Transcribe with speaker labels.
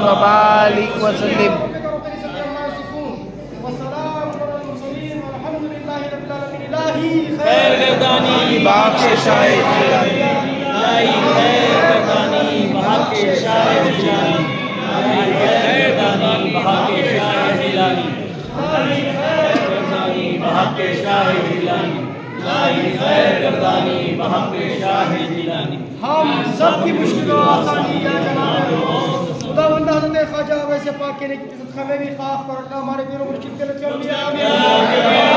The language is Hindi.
Speaker 1: व बारिक व सल्लिम।
Speaker 2: हम सबकी मुश्किलों आसानी या जनाब खुदावंद हज़रत ख्वाजा वैसे पाक के लिए सदका में भी खास पर हमारे पीरों मुश्किल के लिए चल दिया।